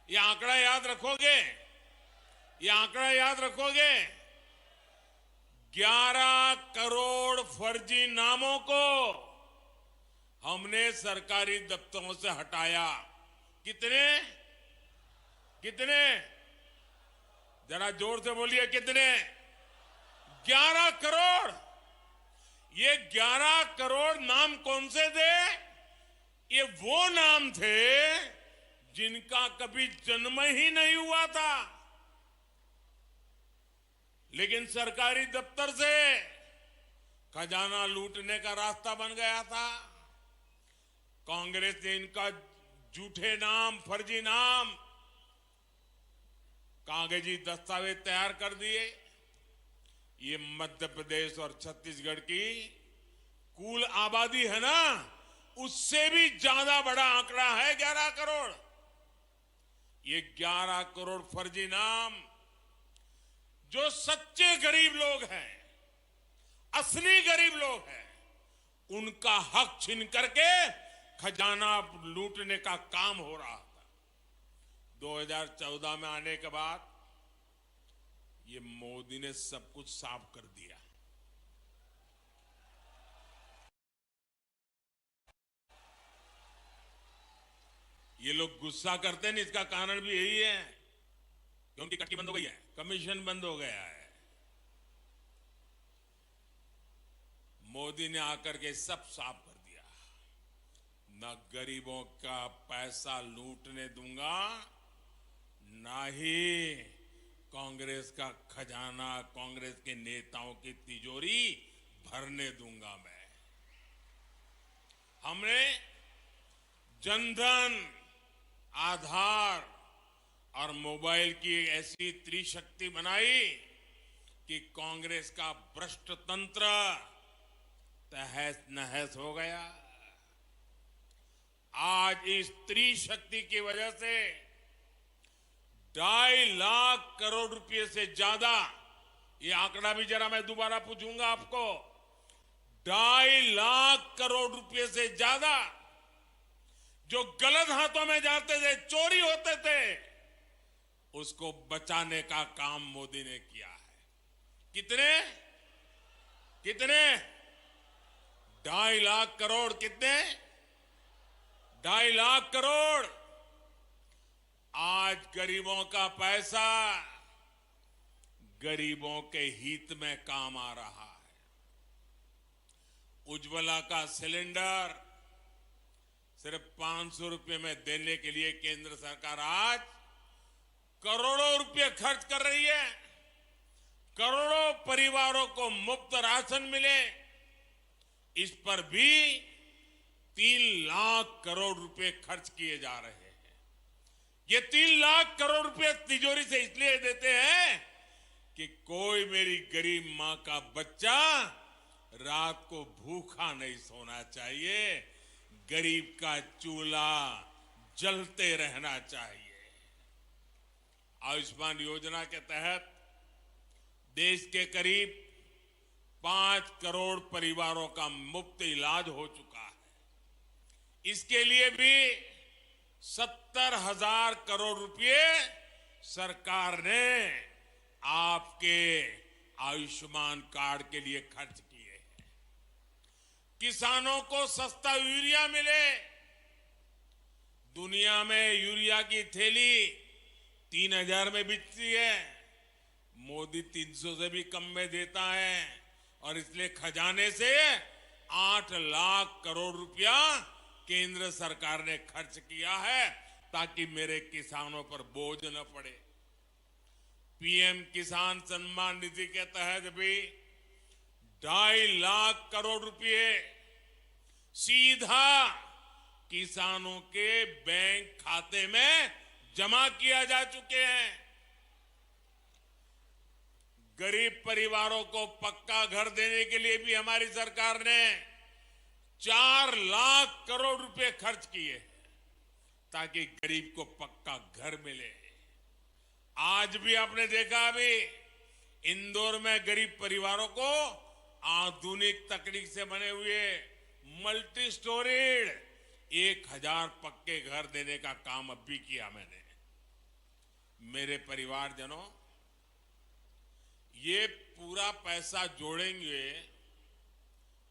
ये आंकड़ा याद रखोगे? ये आंकड़ा याद रखोगे? 11 करोड़ फर्जी नामों को हमने सरकारी दफ्तरों से हटाया। कितने? कितने? जरा जोर से बोलिए, कितने? 11 करोड़। ये 11 करोड़ नाम कौन से थे? ये वो नाम थे जिनका कभी जन्म ही नहीं हुआ था, लेकिन सरकारी दफ्तर से खजाना लूटने का रास्ता बन गया था। कांग्रेस ने इनका झूठे नाम, फर्जी नाम, कागजी दस्तावेज तैयार कर दिए। ये मध्य प्रदेश और छत्तीसगढ़ की कुल आबादी है ना, उससे भी ज्यादा बड़ा आंकड़ा है 11 करोड़। ये 11 करोड़ फर्जी नाम जो सच्चे गरीब लोग हैं, असली गरीब लोग हैं, उनका हक छीन करके खजाना लूटने का काम हो रहा था। 2014 में आने के बाद ये मोदी ने सब कुछ साफ कर दिया। ये लोग गुस्सा करते हैं, इसका कारण भी यही है कि उनकी कटकी बंद हो गई है, कमीशन बंद हो गया है। मोदी ने आकर के सब साफ कर दिया। न गरीबों का पैसा लूटने दूंगा, ना ही कांग्रेस का खजाना, कांग्रेस के नेताओं की तिजोरी भरने दूंगा मैं। हमने जनधन, आधार और मोबाइल की ऐसी त्रिशक्ति बनाई कि कांग्रेस का भ्रष्ट तंत्र तहस नहस हो गया। आज इस त्रिशक्ति की वजह से 2.5 लाख करोड़ रुपए से ज्यादा, ये आंकड़ा भी जरा मैं दोबारा पूछूंगा आपको, 2.5 लाख करोड़ रुपए से ज्यादा जो गलत हाथों में जाते थे, चोरी होते थे, उसको बचाने का काम मोदी ने किया है। कितने? कितने? 2.5 लाख करोड़। कितने? 2.5 लाख करोड़। आज गरीबों का पैसा गरीबों के हित में काम आ रहा है। उज्ज्वला का सिलेंडर सिर्फ 500 रुपए में देने के लिए केंद्र सरकार आज करोड़ों रुपए खर्च कर रही है। करोड़ों परिवारों को मुफ्त राशन मिले, इस पर भी 3 लाख करोड़ रुपए खर्च किए जा रहे हैं। ये 3 लाख करोड़ रुपए तिजोरी से इसलिए देते हैं कि कोई मेरी गरीब मां का बच्चा रात को भूखा नहीं सोना चाहिए, गरीब का चूल्हा जलते रहना चाहिए। आयुष्मान योजना के तहत देश के करीब 5 करोड़ परिवारों का मुफ्त इलाज हो चुका है। इसके लिए भी 70,000 करोड़ रुपए सरकार ने आपके आयुष्मान कार्ड के लिए खर्च किए हैं। किसानों को सस्ता यूरिया मिले। दुनिया में यूरिया की थैली 3,000 में बिकती है, मोदी 300 से भी कम में देता है, और इसलिए खजाने से 8 लाख करोड़ रुपया केंद्र सरकार ने खर्च किया है ताकि मेरे किसानों पर बोझ न पड़े। पीएम किसान सम्मान निधि के तहत भी 2.5 लाख करोड़ रुपए सीधा किसानों के बैंक खाते में जमा किया जा चुके हैं। गरीब परिवारों को पक्का घर देने के लिए भी हमारी सरकार ने 4 लाख करोड़ रुपए खर्च किए ताकि गरीब को पक्का घर मिले। आज भी आपने देखा अभी इंदौर में गरीब परिवारों को आधुनिक तकनीक से बने हुए मल्टी स्टोरीड 1000 पक्के घर देने का काम अब भी किया मैंने। मेरे परिवारजनों, ये पूरा पैसा जोड़ेंगे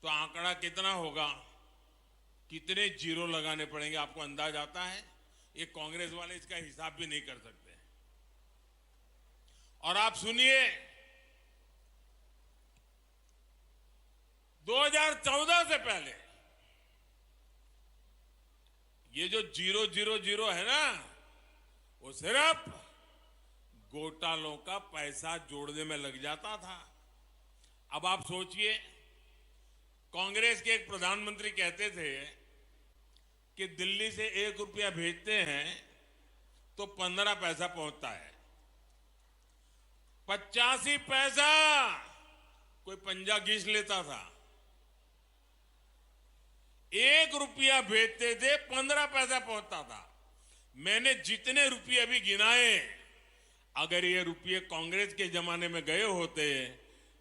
तो आंकड़ा कितना होगा, कितने जीरो लगाने पड़ेंगे, आपको अंदाज आता है? ये कांग्रेस वाले इसका हिसाब भी नहीं कर सकते। और आप सुनिए, 2014 से पहले ये जो 000 है ना, वो सिर्फ घोटालों का पैसा जोड़ने में लग जाता था। अब आप सोचिए, कांग्रेस के एक प्रधानमंत्री कहते थे कि दिल्ली से 1 रुपया भेजते हैं तो 15 पैसा पहुंचता है। 85 पैसा कोई पंजा घिस लेता था। 1 रुपया भेजते थे, 15 पैसा पहुंचता था। मैंने जितने रुपये अभी गिनाए, अगर ये रुपये कांग्रेस के जमाने में गए होते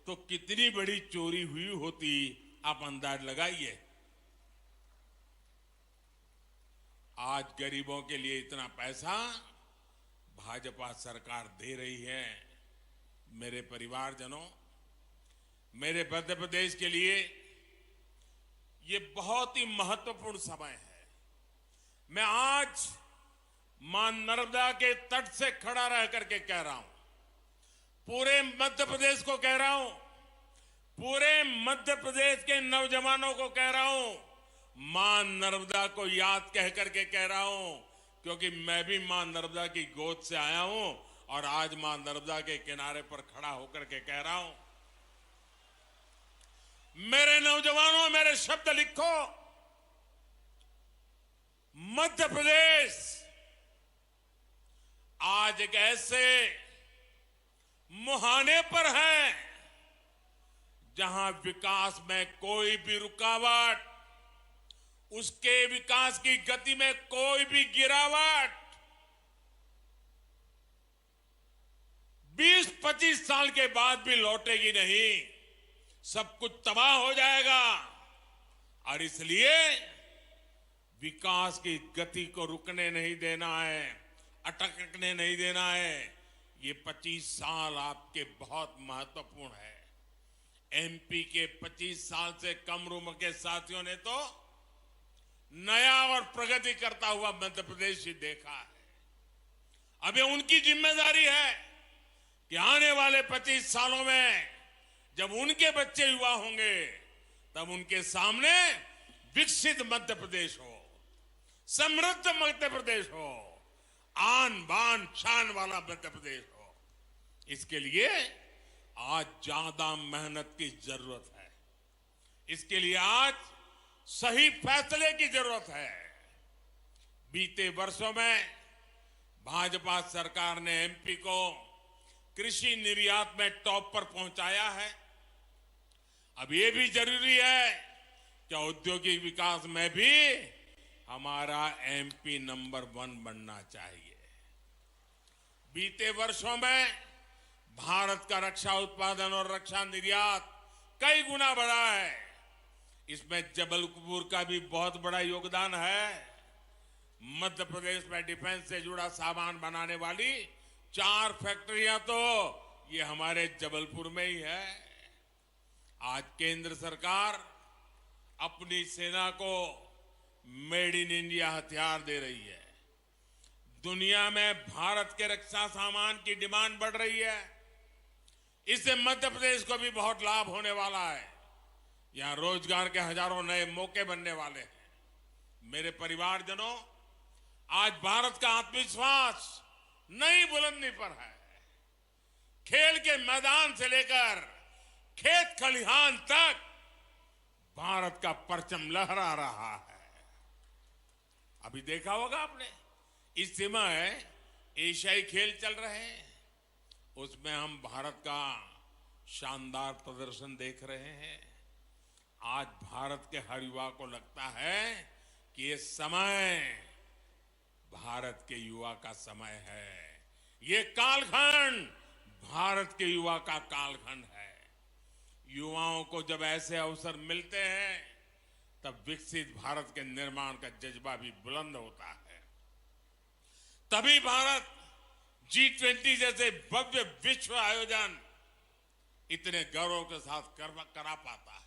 तो कितनी बड़ी चोरी हुई होती, आप अंदाज लगाइए। आज गरीबों के लिए इतना पैसा भाजपा सरकार दे रही है। मेरे परिवारजनों, मेरे मध्य प्रदेश के लिए ये बहुत ही महत्वपूर्ण समय है। मैं आज मां नर्मदा के तट से खड़ा रह करके कह रहा हूं, पूरे मध्य प्रदेश को कह रहा हूं, पूरे मध्य प्रदेश के नौजवानों को कह रहा हूं, मां नर्मदा को याद कह करके कह रहा हूं, क्योंकि मैं भी मां नर्मदा की गोद से आया हूं और आज मां नर्मदा के किनारे पर खड़ा होकर के कह रहा हूं, मेरे नौजवानों, मेरे शब्द लिखो। मध्य प्रदेश आज एक ऐसे मुहाने पर है जहां विकास में कोई भी रुकावट, उसके विकास की गति में कोई भी गिरावट 20-25 साल के बाद भी लौटेगी नहीं। सब कुछ तबाह हो जाएगा। और इसलिए विकास की गति को रुकने नहीं देना है, अटकने नहीं देना है। ये 25 साल आपके बहुत महत्वपूर्ण है। एमपी के 25 साल से कम उम्र के साथियों ने तो नया और प्रगति करता हुआ मध्य प्रदेश ही देखा है। अब ये उनकी जिम्मेदारी है कि आने वाले 25 सालों में जब उनके बच्चे युवा होंगे, तब उनके सामने विकसित मध्य प्रदेश हो, समृद्ध मध्य प्रदेश हो, आन बान शान वाला मध्य प्रदेश हो। इसके लिए आज ज्यादा मेहनत की जरूरत है। इसके लिए आज सही फैसले की जरूरत है। बीते वर्षों में भाजपा सरकार ने एमपी को कृषि निर्यात में टॉप पर पहुंचाया है। अब ये भी जरूरी है कि औद्योगिक विकास में भी हमारा एमपी नंबर 1 बनना चाहिए। बीते वर्षों में भारत का रक्षा उत्पादन और रक्षा निर्यात कई गुना बढ़ा है। इसमें जबलपुर का भी बहुत बड़ा योगदान है। मध्य प्रदेश में डिफेंस से जुड़ा सामान बनाने वाली 4 फैक्ट्रियां तो ये हमारे जबलपुर में ही है। आज केंद्र सरकार अपनी सेना को मेड इन इंडिया हथियार दे रही है। दुनिया में भारत के रक्षा सामान की डिमांड बढ़ रही है। इससे मध्य प्रदेश को भी बहुत लाभ होने वाला है। यहां रोजगार के हजारों नए मौके बनने वाले हैं। मेरे परिवारजनों, आज भारत का आत्मविश्वास नई बुलंदी पर है। खेल के मैदान से लेकर खेत खलिहान तक भारत का परचम लहरा रहा है। अभी देखा होगा आपने, इस समय एशियाई खेल चल रहे हैं, उसमें हम भारत का शानदार प्रदर्शन देख रहे हैं। आज भारत के हर युवा को लगता है कि ये समय भारत के युवा का समय है। ये कालखंड भारत के युवा का कालखंड है। युवाओं को जब ऐसे अवसर मिलते हैं तब विकसित भारत के निर्माण का जज्बा भी बुलंद होता है। तभी भारत G20 जैसे भव्य विश्व आयोजन इतने गौरव के साथ करा पाता है।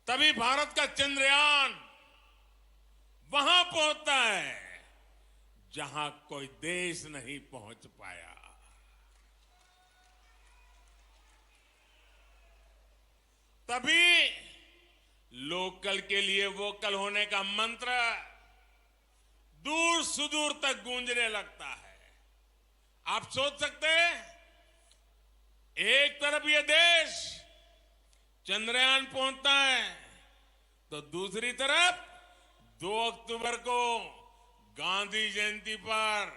तभी भारत का चंद्रयान वहां पहुंचता है जहां कोई देश नहीं पहुंच पाया। तभी लोकल के लिए वोकल होने का मंत्र दूर सुदूर तक गूंजने लगता है। आप सोच सकते हैं, एक तरफ ये देश चंद्रयान पहुंचता है तो दूसरी तरफ 2 अक्टूबर को गांधी जयंती पर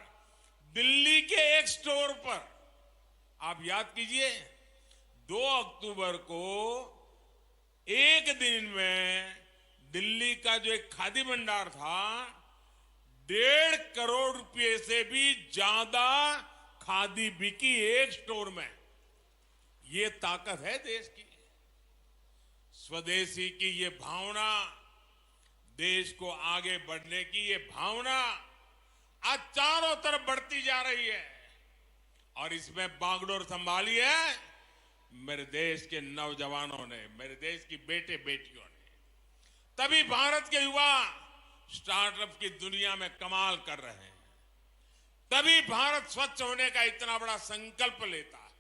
दिल्ली के एक स्टोर पर, आप याद कीजिए, 2 अक्टूबर को एक दिन में दिल्ली का जो एक खादी भंडार था, 1.5 करोड़ रुपए से भी ज्यादा खादी बिकी एक स्टोर में। ये ताकत है देश की। स्वदेशी की ये भावना, देश को आगे बढ़ने की ये भावना आज चारों तरफ बढ़ती जा रही है और इसमें बागडोर संभाली है मेरे देश के नौजवानों ने, मेरे देश की बेटे बेटियों ने। तभी भारत के युवा स्टार्टअप की दुनिया में कमाल कर रहे हैं। तभी भारत स्वच्छ होने का इतना बड़ा संकल्प लेता है।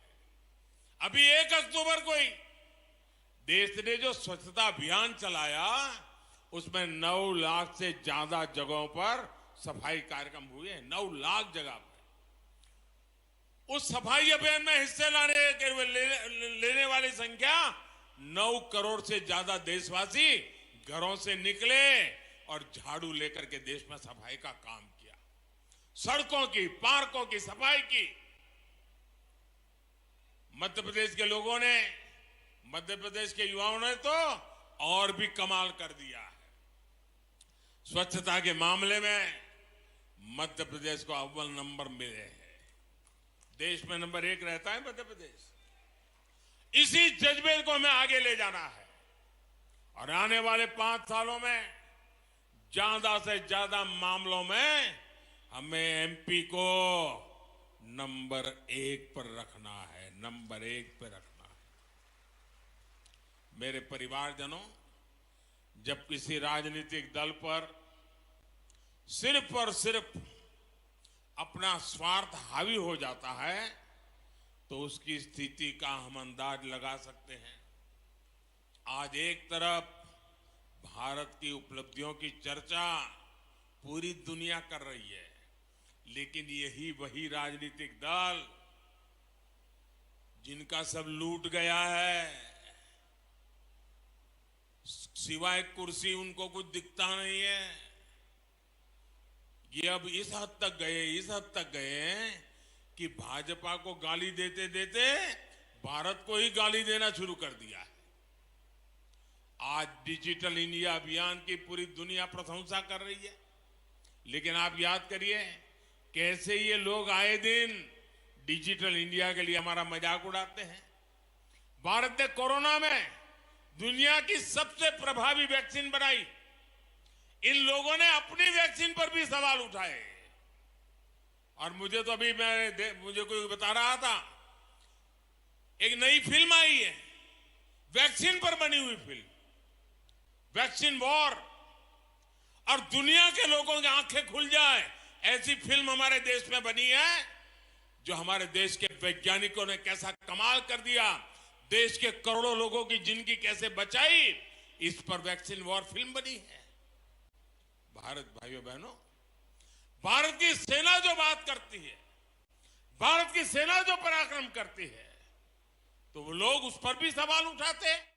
अभी 1 अक्टूबर को ही देश ने जो स्वच्छता अभियान चलाया उसमें 9 लाख से ज्यादा जगहों पर सफाई कार्यक्रम हुए। 9 लाख जगह पर उस सफाई अभियान में हिस्से लेने वाली संख्या 9 करोड़ से ज्यादा देशवासी घरों से निकले और झाड़ू लेकर के देश में सफाई का काम किया। सड़कों की, पार्कों की सफाई की। मध्य प्रदेश के लोगों ने, मध्य प्रदेश के युवाओं ने तो और भी कमाल कर दिया है। स्वच्छता के मामले में मध्य प्रदेश को अव्वल नंबर मिले हैं। देश में नंबर 1 रहता है मध्य प्रदेश। इसी जज्बे को हमें आगे ले जाना है और आने वाले 5 सालों में ज्यादा से ज्यादा मामलों में हमें एमपी को नंबर 1 पर रखना है, नंबर 1 पर रखना है। मेरे परिवारजनों, जब किसी राजनीतिक दल पर सिर्फ और सिर्फ अपना स्वार्थ हावी हो जाता है तो उसकी स्थिति का हम अंदाज लगा सकते हैं। आज एक तरफ भारत की उपलब्धियों की चर्चा पूरी दुनिया कर रही है, लेकिन यही वही राजनीतिक दल जिनका सब लूट गया है, सिवाय कुर्सी उनको कुछ दिखता नहीं है, ये अब इस हद तक गए कि भाजपा को गाली देते देते भारत को ही गाली देना शुरू कर दिया है। आज डिजिटल इंडिया अभियान की पूरी दुनिया प्रशंसा कर रही है, लेकिन आप याद करिए कैसे ये लोग आए दिन डिजिटल इंडिया के लिए हमारा मजाक उड़ाते हैं। भारत ने कोरोना में दुनिया की सबसे प्रभावी वैक्सीन बनाई। इन लोगों ने अपनी वैक्सीन पर भी सवाल उठाए और मुझे तो अभी मुझे कोई बता रहा था, एक नई फिल्म आई है वैक्सीन पर बनी हुई फिल्म, वैक्सीन वॉर, और दुनिया के लोगों की आंखें खुल जाए ऐसी फिल्म हमारे देश में बनी है, जो हमारे देश के वैज्ञानिकों ने कैसा कमाल कर दिया, देश के करोड़ों लोगों की जिंदगी कैसे बचाई, इस पर वैक्सीन वॉर फिल्म बनी है। भारत, भाइयों बहनों, भारत की सेना जो बात करती है, भारत की सेना जो पराक्रम करती है, तो वो लोग उस पर भी सवाल उठाते हैं।